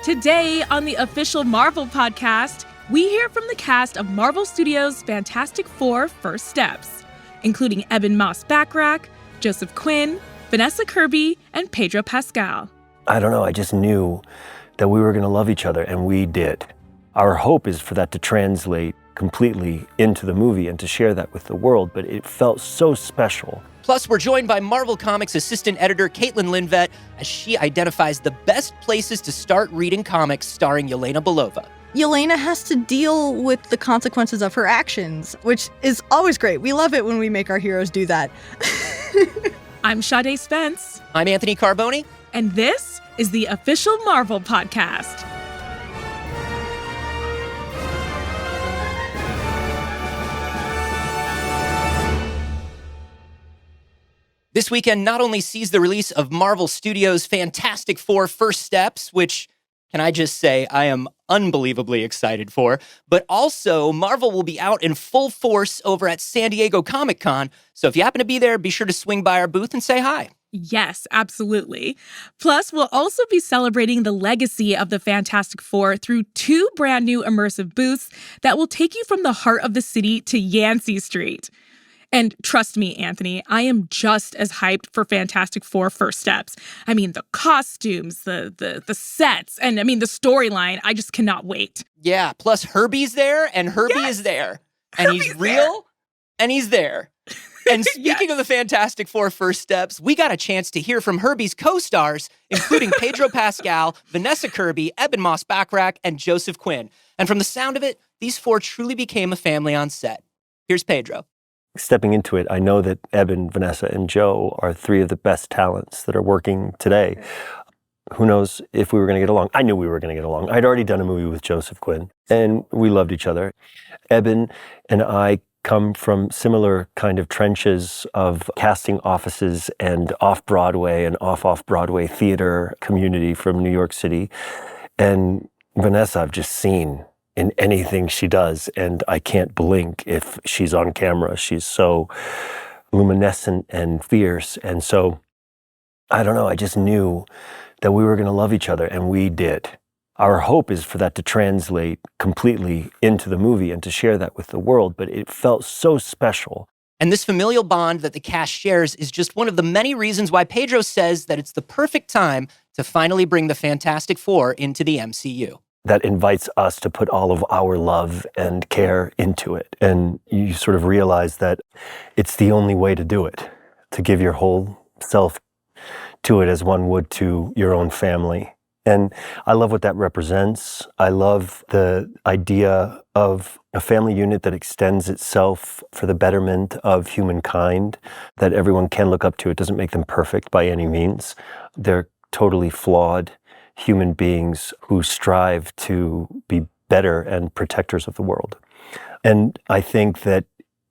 Today on the official Marvel podcast, we hear from the cast of Marvel Studios' Fantastic Four First Steps, including Ebon Moss-Bachrach, Joseph Quinn, Vanessa Kirby, and Pedro Pascal. I don't know, I just knew that we were going to love each other, and we did. Our hope is for that to translate completely into the movie and to share that with the world, but it felt so special. Plus, we're joined by Marvel Comics assistant editor Kaitlyn Lindtvedt as she identifies the best places to start reading comics starring Yelena Belova. Yelena has to deal with the consequences of her actions, which is always great. We love it when we make our heroes do that. I'm Sade Spence. I'm Anthony Carboni. And this is the official Marvel podcast. This weekend not only sees the release of Marvel Studios' Fantastic Four First Steps, which, can I just say, I am unbelievably excited for, but also Marvel will be out in full force over at San Diego Comic-Con, so if you happen to be there, be sure to swing by our booth and say hi. Yes, absolutely. Plus, we'll also be celebrating the legacy of the Fantastic Four through two brand new immersive booths that will take you from the heart of the city to Yancey Street. And trust me, Anthony, I am just as hyped for Fantastic Four First Steps. I mean, the costumes, the sets, and I mean, the storyline. I just cannot wait. Yeah, plus Herbie's there, and Herbie is there. And he's real, and he's there. And speaking of the Fantastic Four First Steps, we got a chance to hear from Herbie's co-stars, including Pedro Pascal, Vanessa Kirby, Ebon Moss-Bachrach, and Joseph Quinn. And from the sound of it, these four truly became a family on set. Here's Pedro. Stepping into it, I know that Ebon, Vanessa, and Joe are three of the best talents that are working today. Who knows if we were going to get along? I knew we were going to get along. I'd already done a movie with Joseph Quinn, and we loved each other. Ebon and I come from similar kind of trenches of casting offices and off-Broadway and off-Broadway theater community from New York City. And Vanessa, I've just seen in anything she does, and I can't blink if she's on camera. She's so luminescent and fierce, and so, I don't know, I just knew that we were going to love each other, and we did. Our hope is for that to translate completely into the movie and to share that with the world, but it felt so special. And this familial bond that the cast shares is just one of the many reasons why Pedro says that it's the perfect time to finally bring the Fantastic Four into the MCU. That invites us to put all of our love and care into it. And you sort of realize that it's the only way to do it, to give your whole self to it as one would to your own family. And I love what that represents. I love the idea of a family unit that extends itself for the betterment of humankind, that everyone can look up to. It doesn't make them perfect by any means. They're totally flawed human beings who strive to be better and protectors of the world. And I think that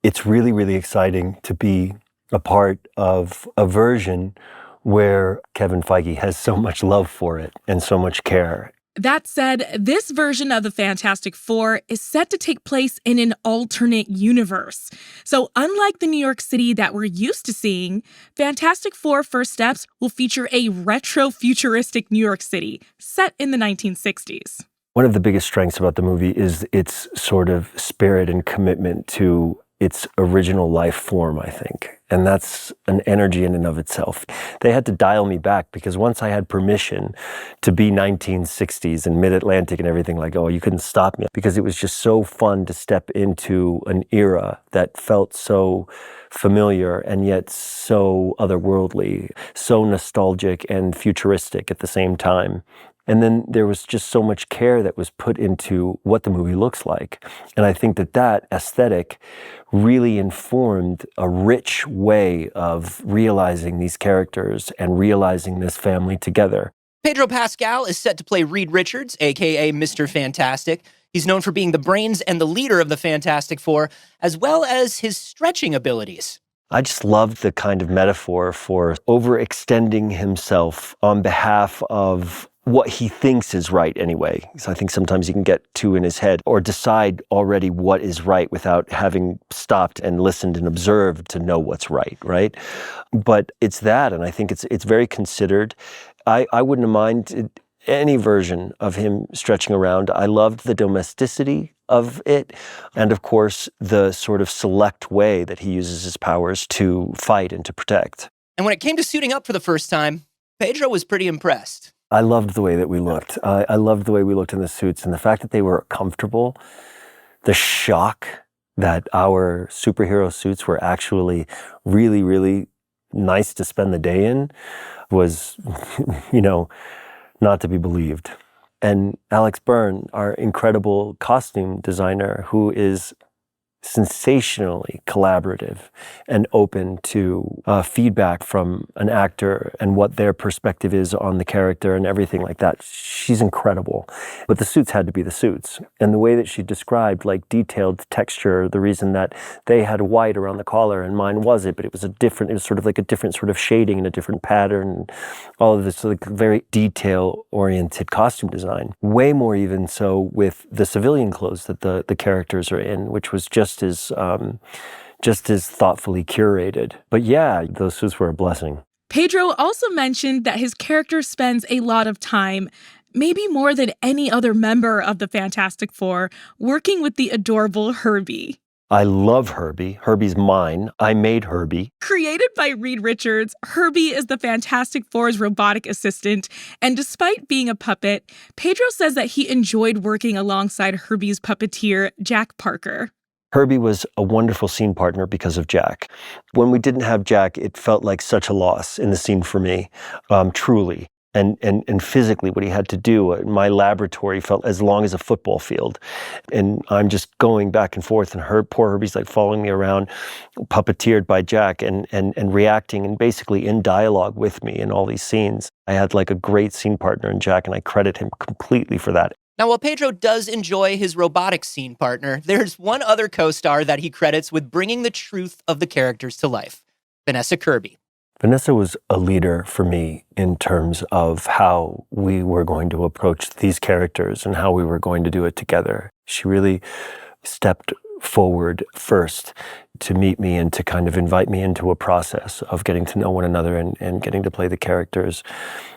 it's really, really exciting to be a part of a version where Kevin Feige has so much love for it and so much care. That said, this version of the Fantastic Four is set to take place in an alternate universe. So unlike the New York City that we're used to seeing, Fantastic Four First Steps will feature a retro-futuristic New York City set in the 1960s. One of the biggest strengths about the movie is its sort of spirit and commitment to its original life form, I think. And that's an energy in and of itself. They had to dial me back because once I had permission to be 1960s and mid-Atlantic and everything, like, oh, you couldn't stop me, because it was just so fun to step into an era that felt so familiar and yet so otherworldly, so nostalgic and futuristic at the same time. And then there was just so much care that was put into what the movie looks like. And I think that that aesthetic really informed a rich way of realizing these characters and realizing this family together. Pedro Pascal is set to play Reed Richards, a.k.a. Mr. Fantastic. He's known for being the brains and the leader of the Fantastic Four, as well as his stretching abilities. I just loved the kind of metaphor for overextending himself on behalf of what he thinks is right anyway. So I think sometimes he can get too in his head or decide already what is right without having stopped and listened and observed to know what's right, But it's that, and I think it's very considered. I wouldn't have minded any version of him stretching around. I loved the domesticity of it, and of course, the sort of select way that he uses his powers to fight and to protect. And when it came to suiting up for the first time, Pedro was pretty impressed. I loved the way that we looked. I loved the way we looked in the suits, and the fact that they were comfortable, the shock that our superhero suits were actually really, really nice to spend the day in was, not to be believed. And Alex Byrne, our incredible costume designer, who is sensationally collaborative and open to feedback from an actor and what their perspective is on the character and everything like that. She's incredible. But the suits had to be the suits. And the way that she described like detailed texture, the reason that they had white around the collar and mine wasn't, but it was sort of like a different sort of shading and a different pattern, all of this like very detail-oriented costume design. Way more even so with the civilian clothes that the characters are in, which was just as thoughtfully curated. But yeah, those suits were a blessing. Pedro also mentioned that his character spends a lot of time, maybe more than any other member of the Fantastic Four, working with the adorable Herbie. I love Herbie. Herbie's mine. I made Herbie. Created by Reed Richards, Herbie is the Fantastic Four's robotic assistant, and despite being a puppet, Pedro says that he enjoyed working alongside Herbie's puppeteer, Jack Parker. Herbie was a wonderful scene partner because of Jack. When we didn't have Jack, it felt like such a loss in the scene for me, truly. And physically, what he had to do, my laboratory felt as long as a football field. And I'm just going back and forth, and poor Herbie's like following me around, puppeteered by Jack, and reacting and basically in dialogue with me in all these scenes. I had like a great scene partner in Jack, and I credit him completely for that. Now, while Pedro does enjoy his robotic scene partner, there's one other co-star that he credits with bringing the truth of the characters to life, Vanessa Kirby. Vanessa was a leader for me in terms of how we were going to approach these characters and how we were going to do it together. She really stepped forward first to meet me and to kind of invite me into a process of getting to know one another and getting to play the characters.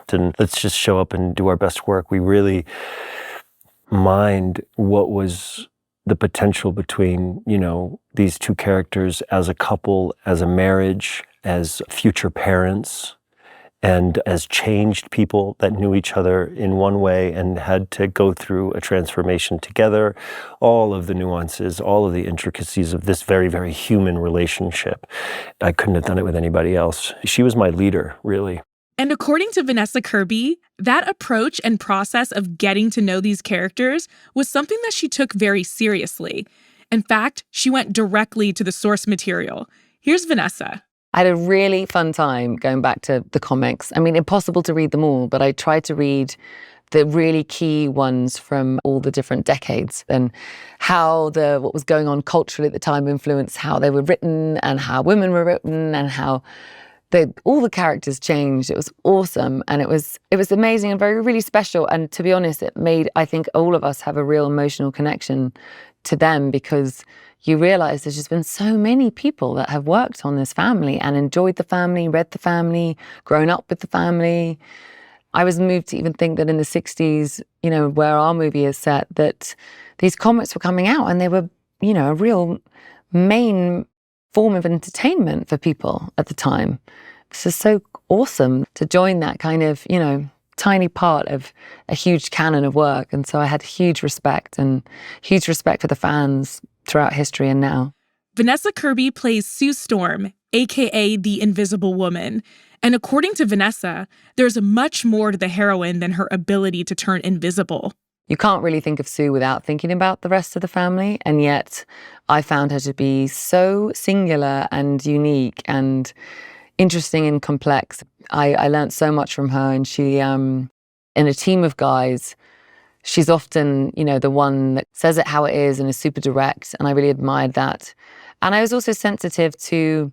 And let's just show up and do our best work. We really mind what was the potential between, these two characters as a couple, as a marriage, as future parents, and as changed people that knew each other in one way and had to go through a transformation together. All of the nuances, all of the intricacies of this very, very human relationship. I couldn't have done it with anybody else. She was my leader, really. And according to Vanessa Kirby, that approach and process of getting to know these characters was something that she took very seriously. In fact, she went directly to the source material. Here's Vanessa. I had a really fun time going back to the comics. I mean, impossible to read them all, but I tried to read the really key ones from all the different decades and how what was going on culturally at the time influenced how they were written and how women were written and how all the characters changed. It was awesome, and it was amazing and really special. And to be honest, it made, I think, all of us have a real emotional connection to them, because you realize there's just been so many people that have worked on this family and enjoyed the family, read the family, grown up with the family. I was moved to even think that in the 60s, where our movie is set, that these comics were coming out and they were, a real main form of entertainment for people at the time. It's just so awesome to join that kind of, tiny part of a huge canon of work. And so I had huge respect for the fans throughout history and now. Vanessa Kirby plays Sue Storm, aka the Invisible Woman. And according to Vanessa, there's much more to the heroine than her ability to turn invisible. You can't really think of Sue without thinking about the rest of the family. And yet I found her to be so singular and unique and interesting and complex. I learned so much from her, and she, in a team of guys, she's often, the one that says it how it is and is super direct. And I really admired that. And I was also sensitive to,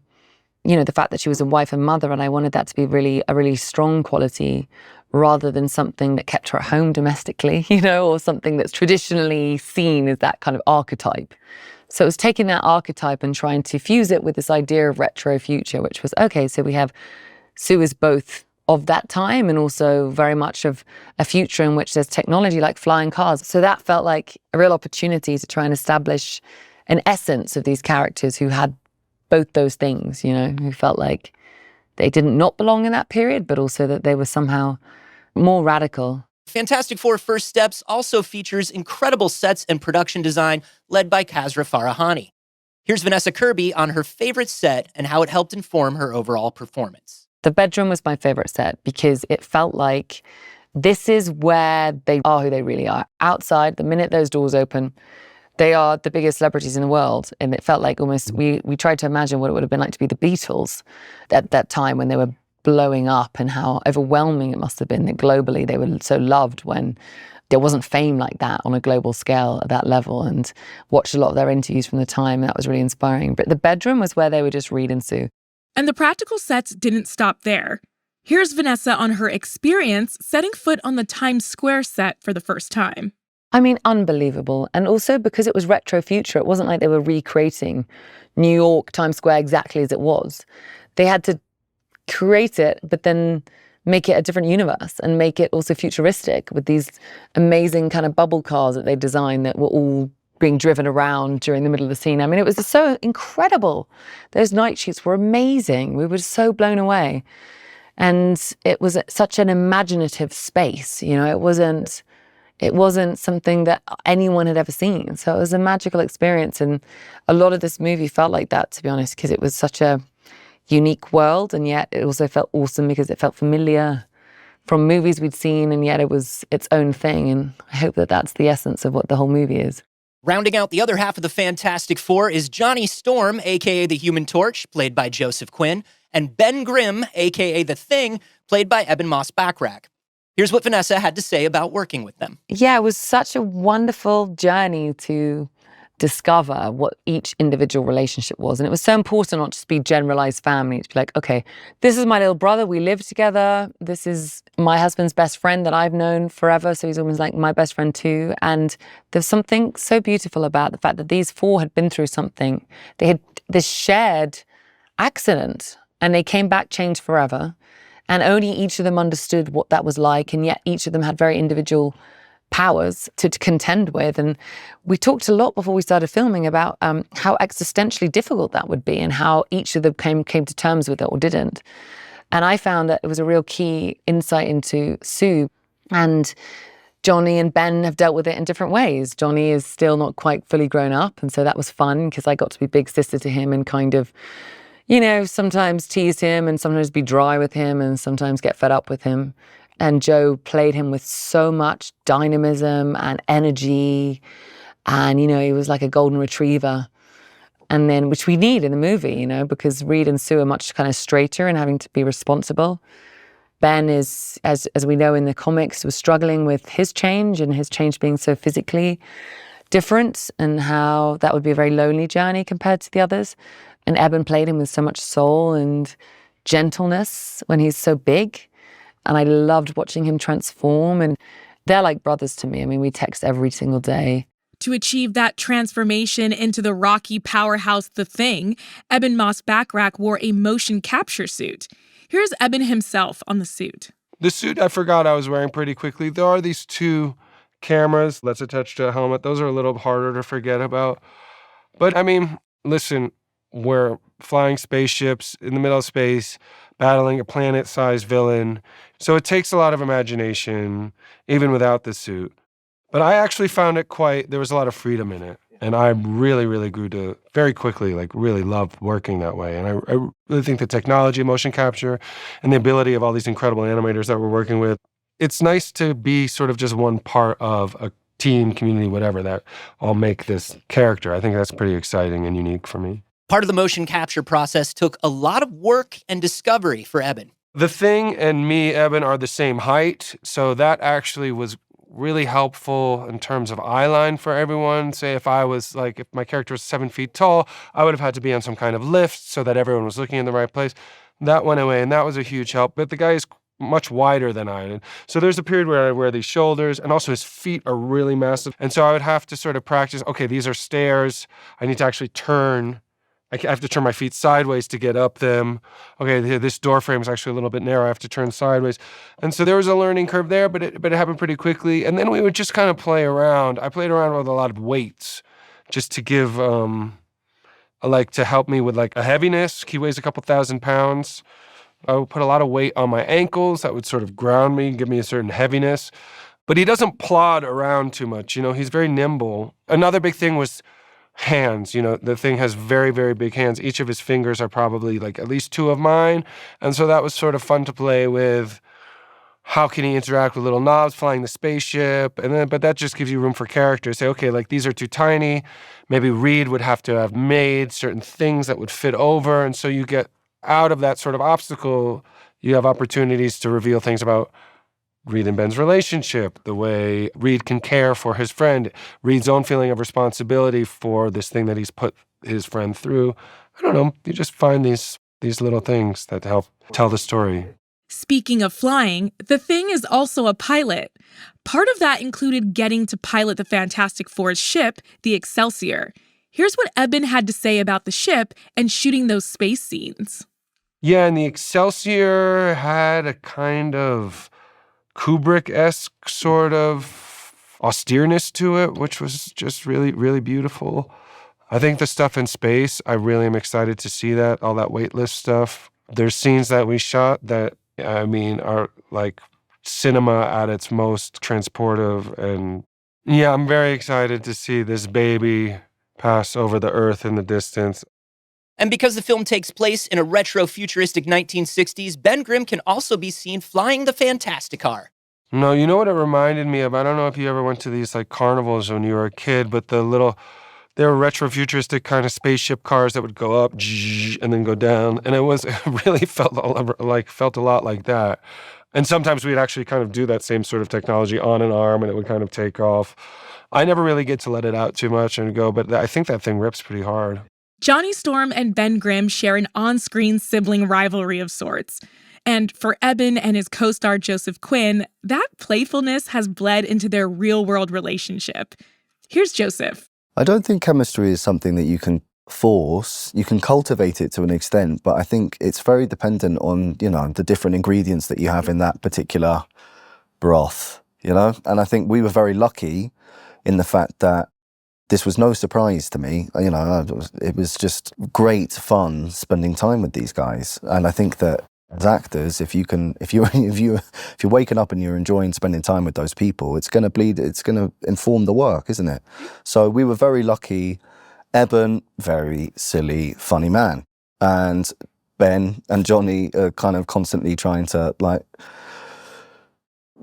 the fact that she was a wife and mother. And I wanted that to be a really strong quality, rather than something that kept her at home domestically, or something that's traditionally seen as that kind of archetype. So it was taking that archetype and trying to fuse it with this idea of retro future, which was, okay, so we have Sue is both of that time, and also very much of a future in which there's technology like flying cars. So that felt like a real opportunity to try and establish an essence of these characters who had both those things, you know, who felt like they didn't not belong in that period, but also that they were somehow more radical. Fantastic Four First Steps also features incredible sets and production design led by Kazra Farahani. Here's Vanessa Kirby on her favorite set and how it helped inform her overall performance. The bedroom was my favorite set because it felt like this is where they are who they really are. Outside, the minute those doors open, they are the biggest celebrities in the world. And it felt like almost, we tried to imagine what it would have been like to be the Beatles at that time when they were blowing up, and how overwhelming it must have been that globally they were so loved when there wasn't fame like that on a global scale at that level. And watched a lot of their interviews from the time, and that was really inspiring. But the bedroom was where they were just Reed and Sue. And the practical sets didn't stop there. Here's Vanessa on her experience setting foot on the Times Square set for the first time. I mean, unbelievable. And also because it was retro future, it wasn't like they were recreating New York, Times Square exactly as it was. They had to create it, but then make it a different universe and make it also futuristic with these amazing kind of bubble cars that they designed that were all being driven around during the middle of the scene. I mean, it was so incredible. Those night shoots were amazing. We were so blown away. And it was such an imaginative space, you know, it wasn't something that anyone had ever seen. So it was a magical experience. And a lot of this movie felt like that, to be honest, because it was such a unique world. And yet it also felt awesome because it felt familiar from movies we'd seen. And yet it was its own thing. And I hope that that's the essence of what the whole movie is. Rounding out the other half of the Fantastic Four is Johnny Storm, a.k.a. the Human Torch, played by Joseph Quinn, and Ben Grimm, a.k.a. the Thing, played by Ebon Moss-Bachrach. Here's what Vanessa had to say about working with them. Yeah, it was such a wonderful journey to discover what each individual relationship was. And it was so important not just be generalized family. To be like, okay, this is my little brother. We live together. This is my husband's best friend that I've known forever. So he's almost like my best friend too. And there's something so beautiful about the fact that these four had been through something. They had this shared accident and they came back changed forever. And only each of them understood what that was like. And yet each of them had very individual powers to contend with. And we talked a lot before we started filming about how existentially difficult that would be and how each of them came to terms with it or didn't. And I found that it was a real key insight into Sue. And Johnny and Ben have dealt with it in different ways. Johnny is still not quite fully grown up. And so that was fun because I got to be big sister to him and kind of, you know, sometimes tease him and sometimes be dry with him and sometimes get fed up with him. And Joe played him with so much dynamism and energy. And, you know, he was like a golden retriever. And then, which we need in the movie, you know, because Reed and Sue are much kind of straighter and having to be responsible. Ben is, as we know in the comics, was struggling with his change and his change being so physically different and how that would be a very lonely journey compared to the others. And Ebon played him with so much soul and gentleness when he's so big. And I loved watching him transform. And they're like brothers to me. I mean, we text every single day. To achieve that transformation into the rocky powerhouse The Thing, Ebon Moss-Bachrach wore a motion capture suit. Here's Ebon himself on the suit. The suit I forgot I was wearing pretty quickly. There are these two cameras that's attached to a helmet. Those are a little harder to forget about. But I mean, listen, we're flying spaceships in the middle of space, battling a planet-sized villain. So it takes a lot of imagination, even without the suit. But I actually found it there was a lot of freedom in it. And I really, really grew to very quickly, really love working that way. And I really think the technology, motion capture, and the ability of all these incredible animators that we're working with, it's nice to be sort of just one part of a team, community, whatever, that all make this character. I think that's pretty exciting and unique for me. Part of the motion capture process took a lot of work and discovery for Ebon. The Thing and me, Ebon, are the same height, so that actually was really helpful in terms of eye line for everyone. Say if my character was 7 feet tall, I would have had to be on some kind of lift so that everyone was looking in the right place. That went away, and that was a huge help. But the guy is much wider than I am. So there's a period where I wear these shoulders, and also his feet are really massive. And so I would have to sort of practice, okay, these are stairs. I need to actually turn I have to turn my feet sideways to get up them. Okay, this door frame is actually a little bit narrow. I have to turn sideways. And so there was a learning curve there, but it happened pretty quickly. And then we would just kind of play around. I played around with a lot of weights just to give, to help me with like a heaviness. He weighs a couple 1,000 pounds. I would put a lot of weight on my ankles. That would sort of ground me, give me a certain heaviness. But he doesn't plod around too much. He's very nimble. Another big thing was hands. The thing has very, very big hands. Each of his fingers are probably like at least 2 of mine. And so that was sort of fun to play with. How can he interact with little knobs, flying the spaceship? But that just gives you room for character. Say, okay, like these are too tiny. Maybe Reed would have to have made certain things that would fit over. And so you get out of that sort of obstacle, you have opportunities to reveal things about Reed and Ben's relationship, the way Reed can care for his friend, Reed's own feeling of responsibility for this thing that he's put his friend through. I don't know. You just find these little things that help tell the story. Speaking of flying, The Thing is also a pilot. Part of that included getting to pilot the Fantastic Four's ship, the Excelsior. Here's what Ebon had to say about the ship and shooting those space scenes. Yeah, and the Excelsior had a kind of Kubrick-esque sort of austereness to it, which was just really, really beautiful. I think the stuff in space, I really am excited to see that, all that weightless stuff. There's scenes that we shot that, are like cinema at its most transportive. And yeah, I'm very excited to see this baby pass over the Earth in the distance. And because the film takes place in a retro-futuristic 1960s, Ben Grimm can also be seen flying the Fantasticar. No, you know what it reminded me of? I don't know if you ever went to these like carnivals when you were a kid, but they were retro-futuristic kind of spaceship cars that would go up and then go down. And it really felt a lot like that. And sometimes we'd actually kind of do that same sort of technology on an arm and it would kind of take off. I never really get to let it out too much and go, but I think that thing rips pretty hard. Johnny Storm and Ben Grimm share an on-screen sibling rivalry of sorts. And for Ebon and his co-star Joseph Quinn, that playfulness has bled into their real-world relationship. Here's Joseph. I don't think chemistry is something that you can force. You can cultivate it to an extent, but I think it's very dependent on, the different ingredients that you have in that particular broth, And I think we were very lucky in the fact that this was no surprise to me. It was just great fun spending time with these guys. And I think that as actors, if you're waking up and you're enjoying spending time with those people, it's going to inform the work, isn't it? So we were very lucky. Ebon, very silly, funny man. And Ben and Johnny are kind of constantly trying to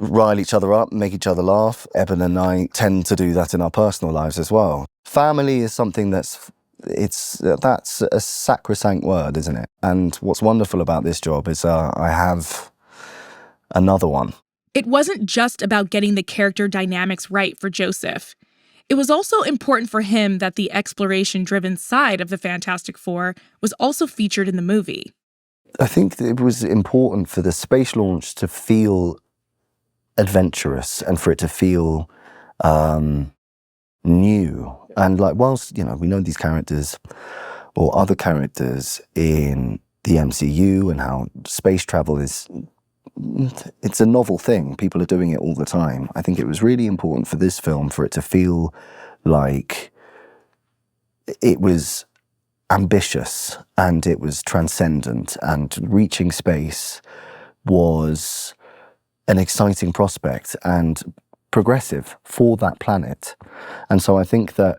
rile each other up, make each other laugh. Ebon and I tend to do that in our personal lives as well. Family is something that's a sacrosanct word, isn't it? And what's wonderful about this job is I have another one. It wasn't just about getting the character dynamics right for Joseph. It was also important for him that the exploration-driven side of the Fantastic Four was also featured in the movie. I think it was important for the space launch to feel adventurous and for it to feel new. And whilst, we know these characters or other characters in the MCU and how space travel it's a novel thing. People are doing it all the time. I think it was really important for this film for it to feel like it was ambitious and it was transcendent, and reaching space was an exciting prospect and progressive for that planet. And so I think that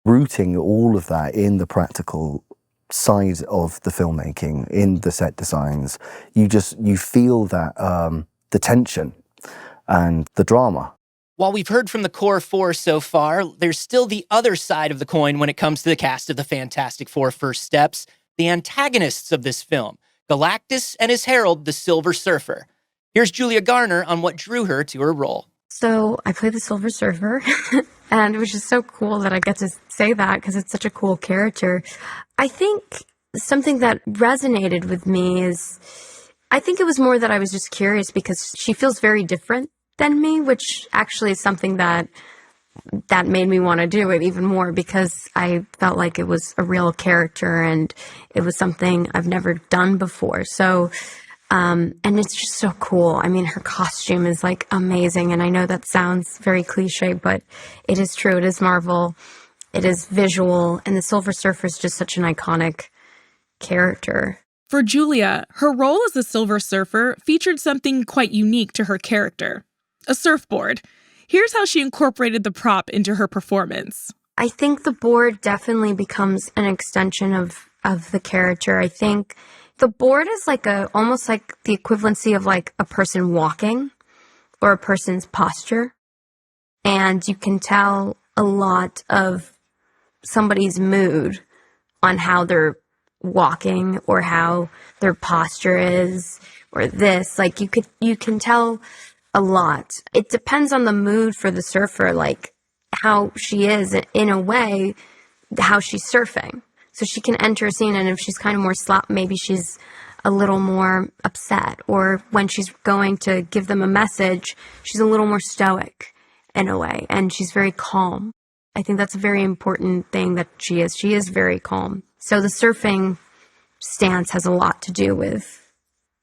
rooting all of that in the practical side of the filmmaking, in the set designs, you feel that the tension and the drama. While we've heard from the core four so far, there's still the other side of the coin when it comes to the cast of the Fantastic Four First Steps, the antagonists of this film, Galactus and his herald, the Silver Surfer. Here's Julia Garner on what drew her to her role. So I play the Silver Surfer, and it was just so cool that I get to say that because it's such a cool character. I think something that resonated with me is, I think it was more that I was just curious because she feels very different than me, which actually is something that that made me want to do it even more because I felt like it was a real character and it was something I've never done before. So, and it's just so cool. I mean, her costume is like amazing. And I know that sounds very cliche, but it is true. It is Marvel. It is visual. And the Silver Surfer is just such an iconic character. For Julia, her role as the Silver Surfer featured something quite unique to her character, a surfboard. Here's how she incorporated the prop into her performance. I think the board definitely becomes an extension of the character. I think the board is like almost like the equivalency of like a person walking or a person's posture. And you can tell a lot of somebody's mood on how they're walking or how their posture is or this. Like you can tell a lot. It depends on the mood for the surfer, like how she is in a way, how she's surfing. So she can enter a scene, and if she's kind of more slap, maybe she's a little more upset. Or when she's going to give them a message, she's a little more stoic in a way, and she's very calm. I think that's a very important thing that she is. She is very calm. So the surfing stance has a lot to do with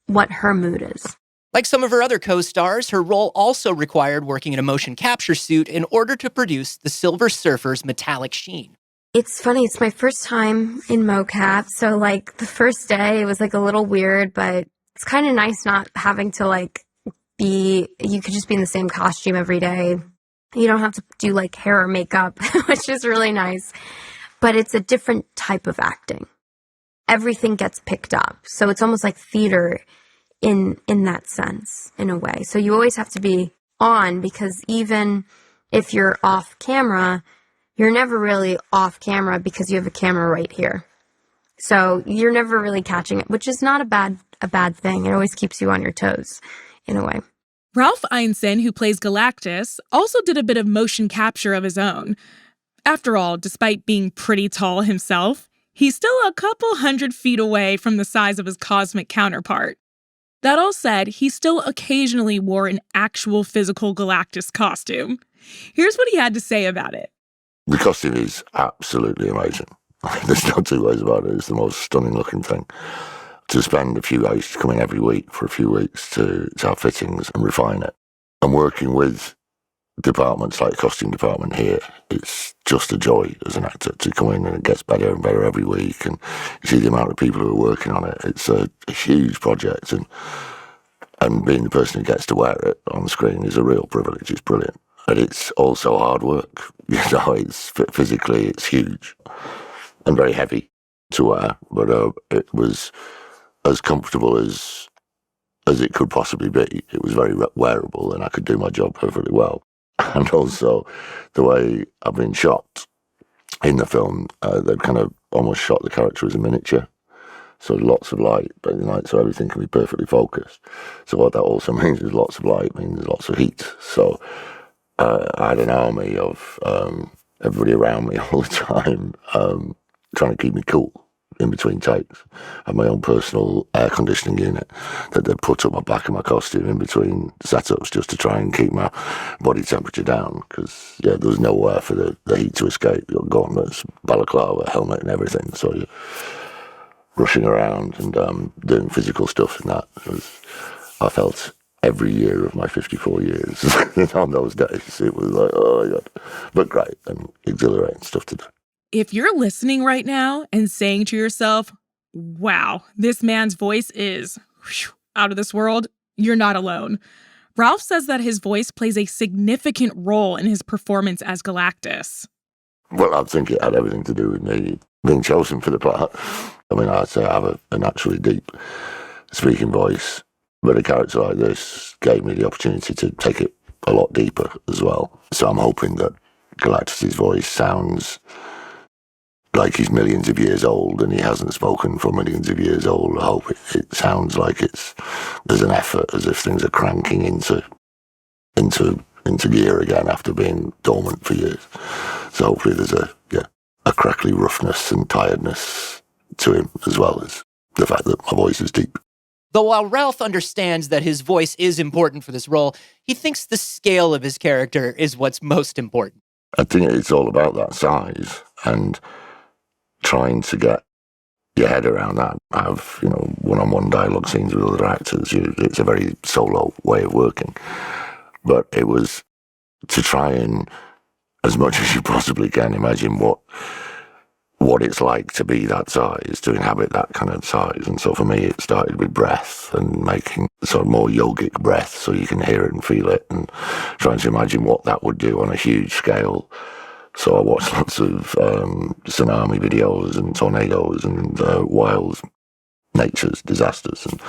what her mood is. Like some of her other co-stars, her role also required working in a motion capture suit in order to produce the Silver Surfer's metallic sheen. It's funny, it's my first time in mocap, so like the first day it was like a little weird, but it's kind of nice not having to like you could just be in the same costume every day. You don't have to do like hair or makeup, which is really nice, but it's a different type of acting. Everything gets picked up, so it's almost like theater in that sense, in a way. So you always have to be on, because even if you're off camera, you're never really off camera because you have a camera right here. So you're never really catching it, which is not a bad thing. It always keeps you on your toes, in a way. Ralph Ineson, who plays Galactus, also did a bit of motion capture of his own. After all, despite being pretty tall himself, he's still a couple 100 feet away from the size of his cosmic counterpart. That all said, he still occasionally wore an actual physical Galactus costume. Here's what he had to say about it. The costume is absolutely amazing. There's no two ways about it. It's the most stunning looking thing. To spend a few days, to come in every week for a few weeks to have fittings and refine it. And working with departments like the costume department here, it's just a joy as an actor to come in, and it gets better and better every week. And you see the amount of people who are working on it. It's a huge project, and being the person who gets to wear it on the screen is a real privilege. It's brilliant. But it's also hard work. You know, it's physically, it's huge and very heavy to wear. But it was as comfortable as it could possibly be. It was very wearable, and I could do my job perfectly well. And also, the way I've been shot in the film, they've kind of almost shot the character as a miniature. So lots of light, but so everything can be perfectly focused. So what that also means is lots of light means lots of heat. So I had an army of everybody around me all the time, trying to keep me cool in between takes. I have my own personal air conditioning unit that they put up my back of my costume in between setups just to try and keep my body temperature down, because there was nowhere for the heat to escape. You've got gauntlets, balaclava, helmet and everything, so you're rushing around and doing physical stuff, and that I felt every year of my 54 years on those days. It was like, oh my God, but great and exhilarating stuff to do. If you're listening right now and saying to yourself, wow, this man's voice is out of this world, you're not alone. Ralph says that his voice plays a significant role in his performance as Galactus. Well, I think it had everything to do with me being chosen for the part. I mean, I'd say I have a naturally deep speaking voice, but a character like this gave me the opportunity to take it a lot deeper as well. So I'm hoping that Galactus' voice sounds like he's millions of years old and he hasn't spoken for millions of years old. I hope it sounds like there's an effort, as if things are cranking into gear again after being dormant for years. So hopefully there's a crackly roughness and tiredness to him, as well as the fact that my voice is deep. Though while Ralph understands that his voice is important for this role, he thinks the scale of his character is what's most important. I think it's all about that size and trying to get your head around that. Have, one-on-one dialogue scenes with other actors. It's a very solo way of working. But it was to try and, as much as you possibly can, imagine what it's like to be that size, to inhabit that kind of size. And so for me, it started with breath and making sort of more yogic breath so you can hear it and feel it, and trying to imagine what that would do on a huge scale. So I watched lots of tsunami videos and tornadoes and wild nature's disasters, and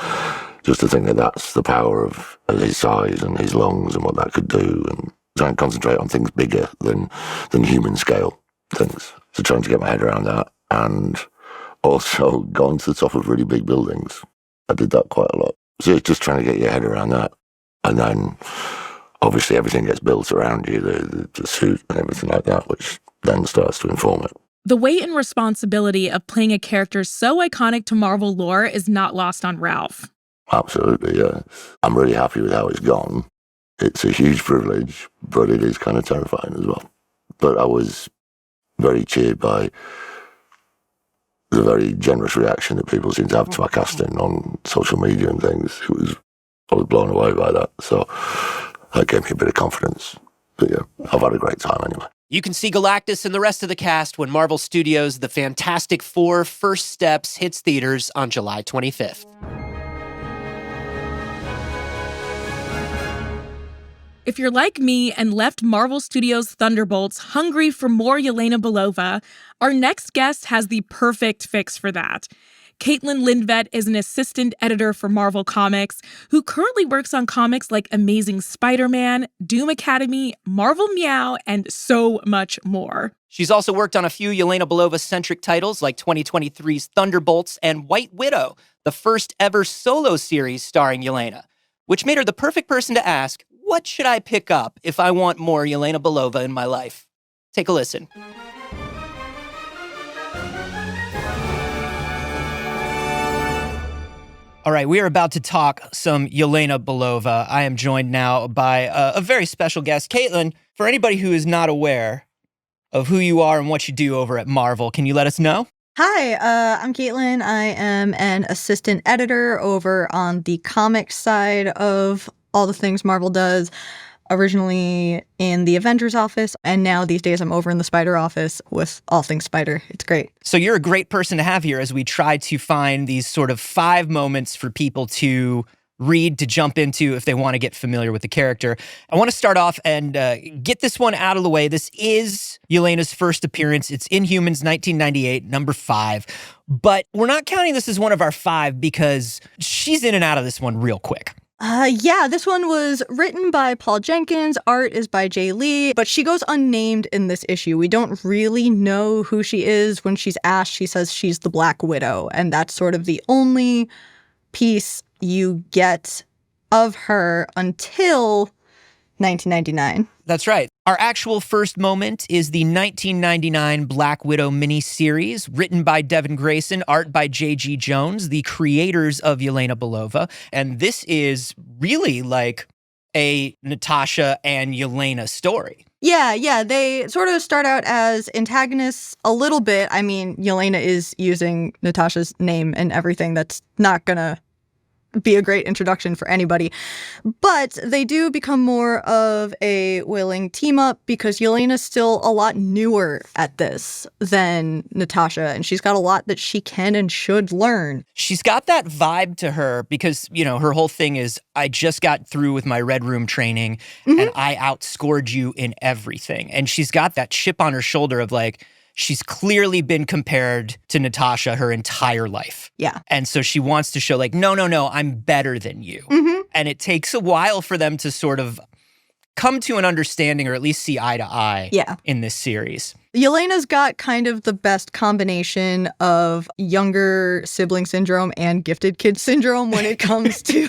just to think that that's the power of his size and his lungs and what that could do, and try and concentrate on things bigger than human scale things. So trying to get my head around that, and also going to the top of really big buildings. I did that quite a lot. So it's just trying to get your head around that. And then obviously everything gets built around you, the suit and everything like that, which then starts to inform it. The weight and responsibility of playing a character so iconic to Marvel lore is not lost on Ralph. Absolutely, yeah. I'm really happy with how it's gone. It's a huge privilege, but it is kind of terrifying as well. But I was very cheered by the very generous reaction that people seem to have to my casting on social media and things. I was blown away by that. So that gave me a bit of confidence. But yeah, I've had a great time anyway. You can see Galactus and the rest of the cast when Marvel Studios' The Fantastic Four: First Steps hits theaters on July 25th. If you're like me and left Marvel Studios' Thunderbolts hungry for more Yelena Belova, our next guest has the perfect fix for that. Kaitlyn Lindtvedt is an assistant editor for Marvel Comics who currently works on comics like Amazing Spider-Man, Doom Academy, Marvel Meow, and so much more. She's also worked on a few Yelena Belova-centric titles like 2023's Thunderbolts and White Widow, the first ever solo series starring Yelena, which made her the perfect person to ask, what should I pick up if I want more Yelena Belova in my life? Take a listen. All right, we are about to talk some Yelena Belova. I am joined now by a very special guest. Kaitlyn, for anybody who is not aware of who you are and what you do over at Marvel, can you let us know? Hi, I'm Kaitlyn. I am an assistant editor over on the comics side of all the things Marvel does. Originally in the Avengers office, and now these days I'm over in the Spider office with all things Spider. It's great. So you're a great person to have here as we try to find these sort of 5 moments for people to read, to jump into if they want to get familiar with the character. I want to start off and get this one out of the way. This is Yelena's first appearance. It's Inhumans 1998, number 5. But we're not counting this as one of our 5 because she's in and out of this one real quick. Yeah, this one was written by Paul Jenkins. Art is by Jay Lee, but she goes unnamed in this issue. We don't really know who she is. When she's asked, she says she's the Black Widow, and that's sort of the only piece you get of her until 1999. That's right. Our actual first moment is the 1999 Black Widow miniseries, written by Devin Grayson, art by J.G. Jones, the creators of Yelena Belova. And this is really like a Natasha and Yelena story. Yeah, they sort of start out as antagonists a little bit. I mean, Yelena is using Natasha's name and everything. That's not gonna be a great introduction for anybody. But they do become more of a willing team up because Yelena's still a lot newer at this than Natasha, and she's got a lot that she can and should learn. She's got that vibe to her because, her whole thing is, I just got through with my Red Room training and I outscored you in everything. And she's got that chip on her shoulder of like, she's clearly been compared to Natasha her entire life. Yeah. And so she wants to show like, no, I'm better than you. And it takes a while for them to sort of come to an understanding or at least see eye to eye in this series. Yelena's got kind of the best combination of younger sibling syndrome and gifted kid syndrome when it comes to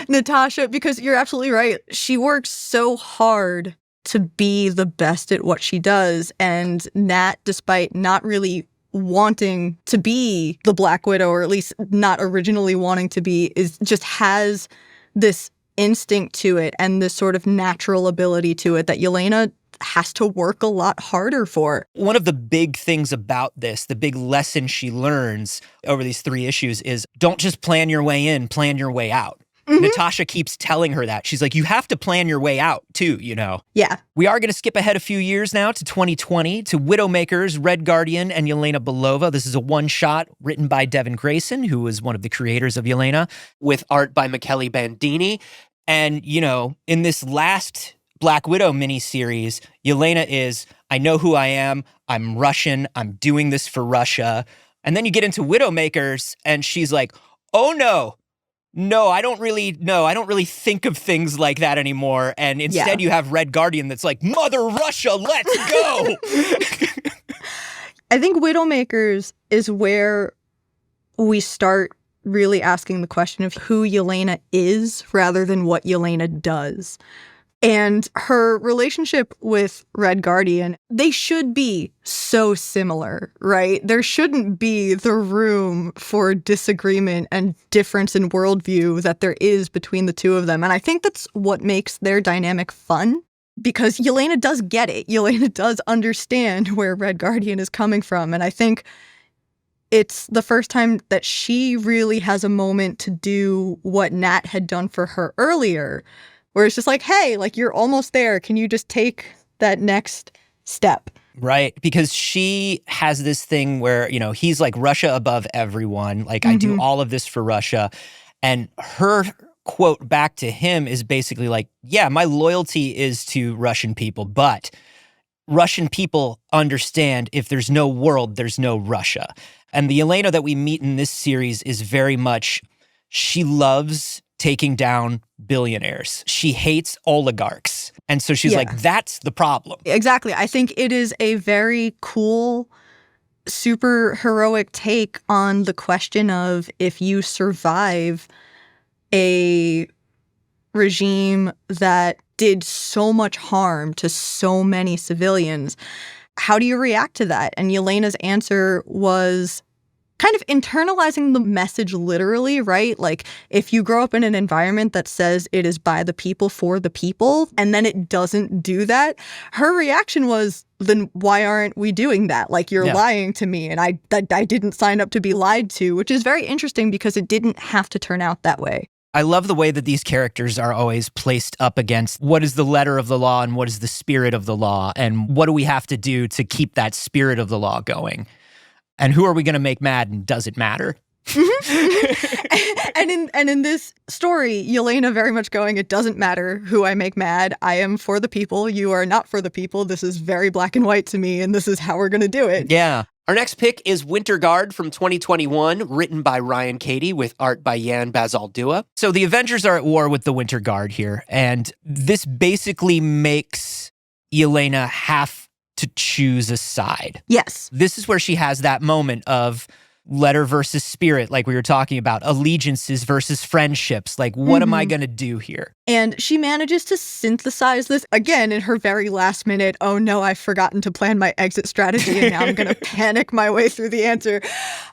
Natasha, because you're absolutely right. She works so hard to be the best at what she does. And Nat, despite not really wanting to be the Black Widow, or at least not originally wanting to be, just has this instinct to it and this sort of natural ability to it that Yelena has to work a lot harder for. One of the big things about this, the big lesson she learns over these 3 issues is don't just plan your way in, plan your way out. Natasha keeps telling her that. She's like, you have to plan your way out too, you know? Yeah. We are going to skip ahead a few years now to 2020 to Widowmakers, Red Guardian, and Yelena Belova. This is a one-shot written by Devin Grayson, who is one of the creators of Yelena, with art by Michele Bandini. And, you know, in this last Black Widow miniseries, Yelena is, I know who I am, I'm Russian, I'm doing this for Russia. And then you get into Widowmakers, and she's like, oh no, I don't really think of things like that anymore. And instead you have Red Guardian that's like, Mother Russia, let's go. I think Widowmakers is where we start really asking the question of who Yelena is rather than what Yelena does. And her relationship with Red Guardian, they should be so similar, right? There shouldn't be the room for disagreement and difference in worldview that there is between the two of them. And I think that's what makes their dynamic fun, because Yelena does get it. Yelena does understand where Red Guardian is coming from. And I think it's the first time that she really has a moment to do what Nat had done for her earlier, where it's just like, hey, like, you're almost there. Can you just take that next step? Right, because she has this thing where, you know, he's like Russia above everyone. Like, I do all of this for Russia. And her quote back to him is basically like, yeah, my loyalty is to Russian people, but Russian people understand if there's no world, there's no Russia. And the Yelena that we meet in this series is very much, she loves taking down billionaires. She hates oligarchs. And so she's like, that's the problem. Exactly. I think it is a very cool, super heroic take on the question of, if you survive a regime that did so much harm to so many civilians, how do you react to that? And Yelena's answer was kind of internalizing the message literally, right? Like, if you grow up in an environment that says it is by the people for the people, and then it doesn't do that, her reaction was, then why aren't we doing that? Like, you're lying to me, and I didn't sign up to be lied to, which is very interesting because it didn't have to turn out that way. I love the way that these characters are always placed up against what is the letter of the law and what is the spirit of the law, and what do we have to do to keep that spirit of the law going. And who are we going to make mad, and does it matter? And in this story, Yelena very much going, it doesn't matter who I make mad. I am for the people. You are not for the people. This is very black and white to me, and this is how we're going to do it. Yeah. Our next pick is Winter Guard from 2021, written by Ryan Cady with art by Yan Bazaldua. So the Avengers are at war with the Winter Guard here, and this basically makes Yelena have to choose a side. Yes. This is where she has that moment of letter versus spirit, like we were talking about, allegiances versus friendships. Like, what am I going to do here? And she manages to synthesize this, again, in her very last minute, oh no, I've forgotten to plan my exit strategy, and now I'm going to panic my way through the answer.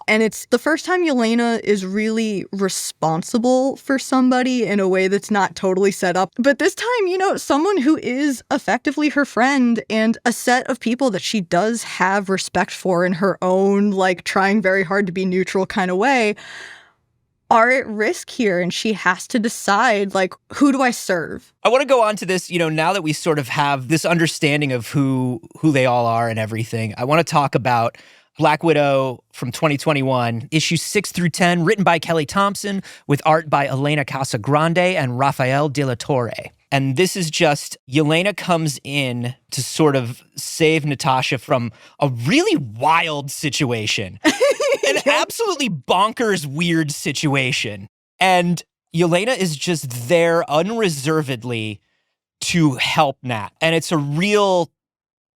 And it's the first time Yelena is really responsible for somebody in a way that's not totally set up. But this time, you know, someone who is effectively her friend and a set of people that she does have respect for in her own, like, trying very hard to be neutral kind of way, are at risk here, and she has to decide, like, who do I serve? I want to go on to this, you know, now that we sort of have this understanding of who they all are and everything. I want to talk about Black Widow from 2021, issues 6 through 10, written by Kelly Thompson, with art by Elena Casagrande and Rafael de la Torre. And this is just, Yelena comes in to sort of save Natasha from a really wild situation. An absolutely bonkers, weird situation. And Yelena is just there unreservedly to help Nat. And it's a real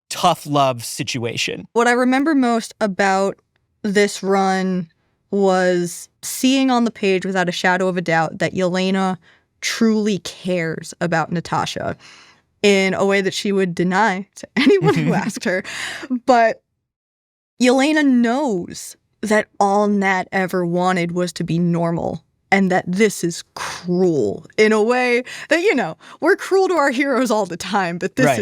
tough love situation. What I remember most about this run was seeing on the page without a shadow of a doubt that Yelena truly cares about Natasha in a way that she would deny to anyone who asked her. But Yelena knows that all Nat ever wanted was to be normal, and that this is cruel in a way that, we're cruel to our heroes all the time, but this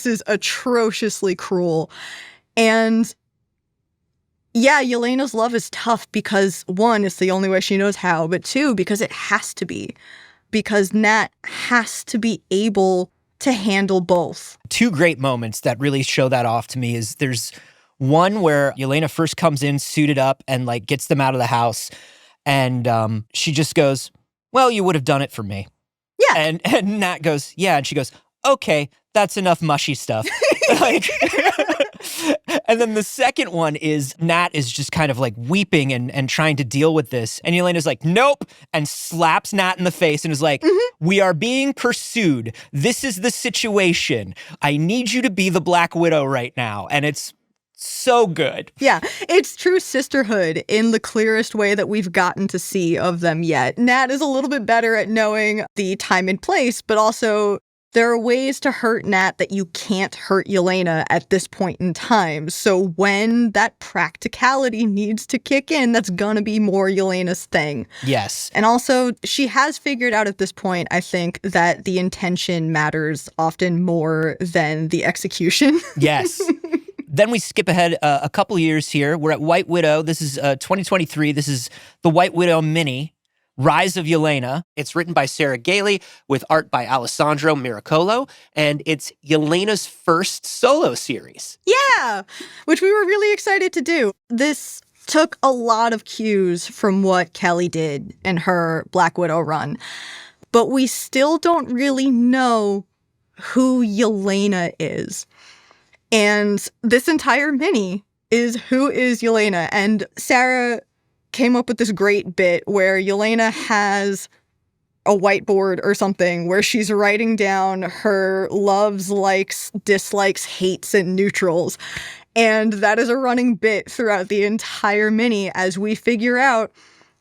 is atrociously cruel. And yeah, Yelena's love is tough because, one, it's the only way she knows how, but two, because it has to be. Because Nat has to be able to handle both. Two great moments that really show that off to me is there's one where Yelena first comes in suited up and like gets them out of the house, and she just goes, "Well, you would have done it for me." Yeah. And Nat goes, "Yeah," and she goes, "Okay, that's enough mushy stuff." Like, and then the second one is Nat is just kind of like weeping and trying to deal with this. And Yelena's like, "Nope," and slaps Nat in the face and is like, "We are being pursued. This is the situation. I need you to be the Black Widow right now." And it's so good. Yeah, it's true sisterhood in the clearest way that we've gotten to see of them yet. Nat is a little bit better at knowing the time and place, but also there are ways to hurt Nat that you can't hurt Yelena at this point in time. So when that practicality needs to kick in, that's gonna be more Yelena's thing. Yes. And also, she has figured out at this point, I think, that the intention matters often more than the execution. Yes. Then we skip ahead a couple years here. We're at White Widow. This is 2023. This is the White Widow mini, Rise of Yelena. It's written by Sarah Gailey with art by Alessandro Miracolo, and it's Yelena's first solo series. Yeah, which we were really excited to do. This took a lot of cues from what Kelly did in her Black Widow run, but we still don't really know who Yelena is. And this entire mini is who is Yelena. And Sarah came up with this great bit where Yelena has a whiteboard or something where she's writing down her loves, likes, dislikes, hates, and neutrals. And that is a running bit throughout the entire mini as we figure out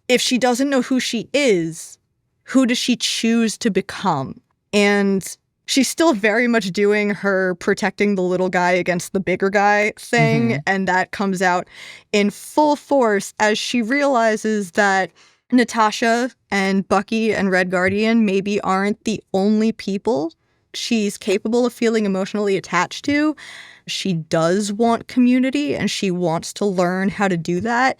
if she doesn't know who she is, who does she choose to become? And she's still very much doing her protecting the little guy against the bigger guy thing, and that comes out in full force as she realizes that Natasha and Bucky and Red Guardian maybe aren't the only people she's capable of feeling emotionally attached to. She does want community, and she wants to learn how to do that.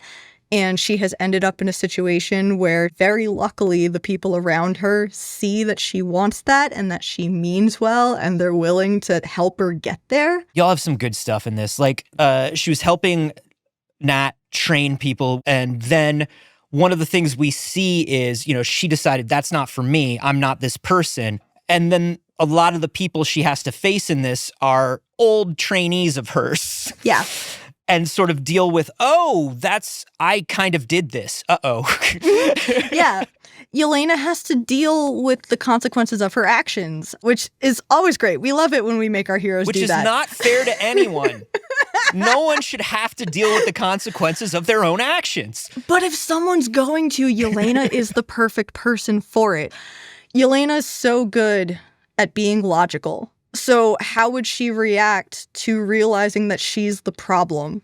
And she has ended up in a situation where, very luckily, the people around her see that she wants that and that she means well, and they're willing to help her get there. Y'all have some good stuff in this. Like, she was helping Nat train people, and then one of the things we see is, she decided that's not for me. I'm not this person. And then a lot of the people she has to face in this are old trainees of hers. Yeah. And sort of deal with, I kind of did this. Yeah. Yelena has to deal with the consequences of her actions, which is always great. We love it when we make our heroes do that. Which is not fair to anyone. No one should have to deal with the consequences of their own actions. But if someone's going to, Yelena is the perfect person for it. Yelena is so good at being logical. So how would she react to realizing that she's the problem?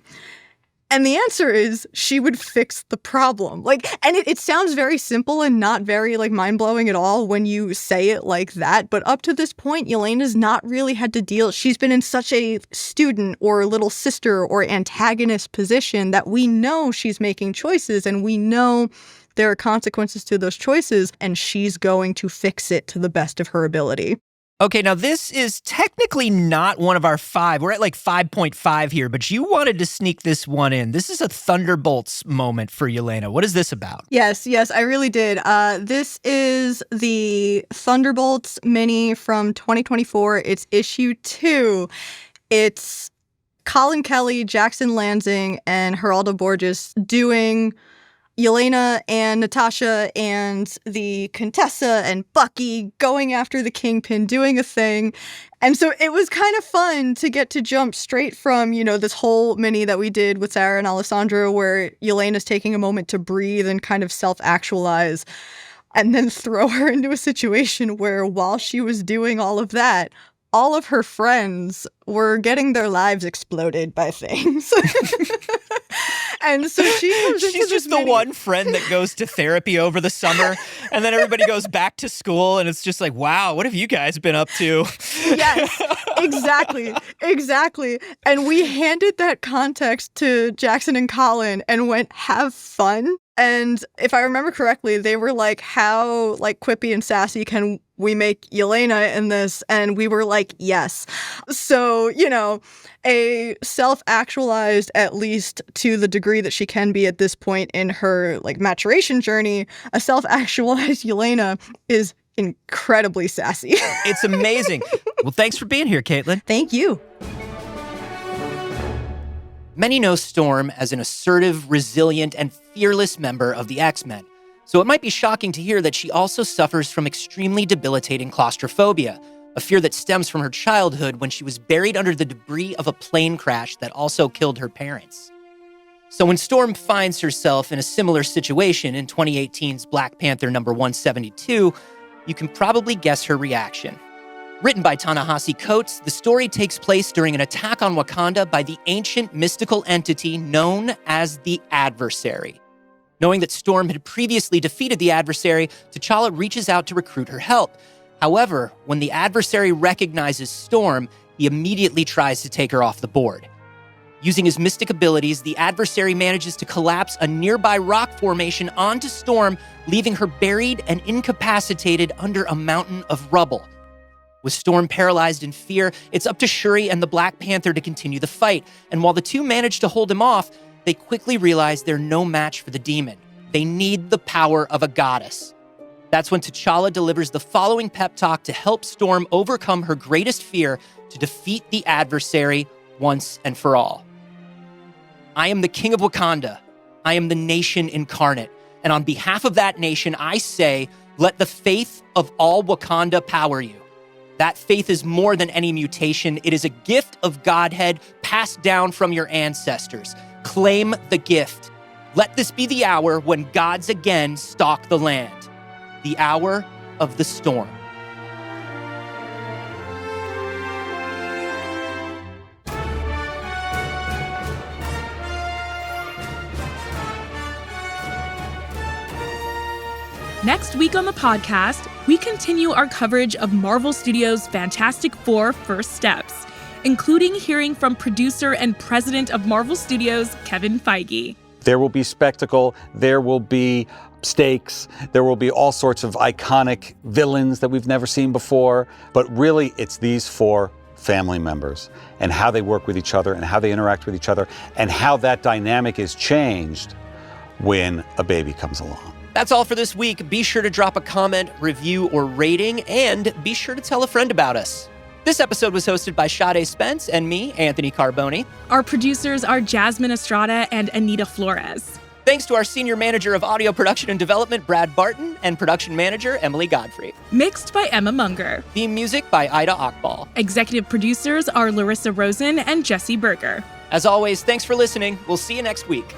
And the answer is she would fix the problem. And it sounds very simple and not very mind-blowing at all when you say it like that. But up to this point, Yelena's not really had to deal. She's been in such a student or little sister or antagonist position that we know she's making choices, and we know there are consequences to those choices, and she's going to fix it to the best of her ability. Okay, now this is technically not one of our 5. We're at 5.5 here, but you wanted to sneak this one in. This is a Thunderbolts moment for Yelena. What is this about? Yes, I really did. This is the Thunderbolts mini from 2024. It's issue 2. It's Colin Kelly, Jackson Lansing, and Geraldo Borges doing Yelena and Natasha and the Contessa and Bucky going after the Kingpin, doing a thing. And so it was kind of fun to get to jump straight from, this whole mini that we did with Sarah and Alessandro, where Yelena's taking a moment to breathe and kind of self-actualize, and then throw her into a situation where, while she was doing all of that, all of her friends were getting their lives exploded by things. And so she comes into She's this just the one friend that goes to therapy over the summer, and then everybody goes back to school, and it's just like, wow, what have you guys been up to? Yes, exactly. And we handed that context to Jackson and Colin and went, have fun. And if I remember correctly, they were like, how like quippy and sassy can we make Yelena in this? And we were like, yes. So, a self-actualized, at least to the degree that she can be at this point in her like maturation journey, a self-actualized Yelena is incredibly sassy. It's amazing. Well, thanks for being here, Kaitlyn. Thank you. Many know Storm as an assertive, resilient, and fearless member of the X-Men. So it might be shocking to hear that she also suffers from extremely debilitating claustrophobia, a fear that stems from her childhood when she was buried under the debris of a plane crash that also killed her parents. So when Storm finds herself in a similar situation in 2018's Black Panther number 172, you can probably guess her reaction. Written by Ta-Nehisi Coates, the story takes place during an attack on Wakanda by the ancient mystical entity known as the Adversary. Knowing that Storm had previously defeated the Adversary, T'Challa reaches out to recruit her help. However, when the Adversary recognizes Storm, he immediately tries to take her off the board. Using his mystic abilities, the Adversary manages to collapse a nearby rock formation onto Storm, leaving her buried and incapacitated under a mountain of rubble. With Storm paralyzed in fear, it's up to Shuri and the Black Panther to continue the fight. And while the two manage to hold him off, they quickly realize they're no match for the demon. They need the power of a goddess. That's when T'Challa delivers the following pep talk to help Storm overcome her greatest fear to defeat the Adversary once and for all. I am the King of Wakanda. I am the nation incarnate. And on behalf of that nation, I say, let the faith of all Wakanda power you. That faith is more than any mutation. It is a gift of Godhead passed down from your ancestors. Claim the gift. Let this be the hour when gods again stalk the land. The hour of the storm. Next week on the podcast, we continue our coverage of Marvel Studios' Fantastic Four First Steps, including hearing from producer and president of Marvel Studios, Kevin Feige. There will be spectacle, there will be stakes, there will be all sorts of iconic villains that we've never seen before, but really it's these four family members and how they work with each other and how they interact with each other and how that dynamic is changed when a baby comes along. That's all for this week. Be sure to drop a comment, review, or rating, and be sure to tell a friend about us. This episode was hosted by Sade Spence and me, Anthony Carboni. Our producers are Jasmine Estrada and Anita Flores. Thanks to our Senior Manager of Audio Production and Development, Brad Barton, and Production Manager, Emily Godfrey. Mixed by Emma Munger. Theme music by Ida Akbal. Executive producers are Larissa Rosen and Jesse Berger. As always, thanks for listening. We'll see you next week.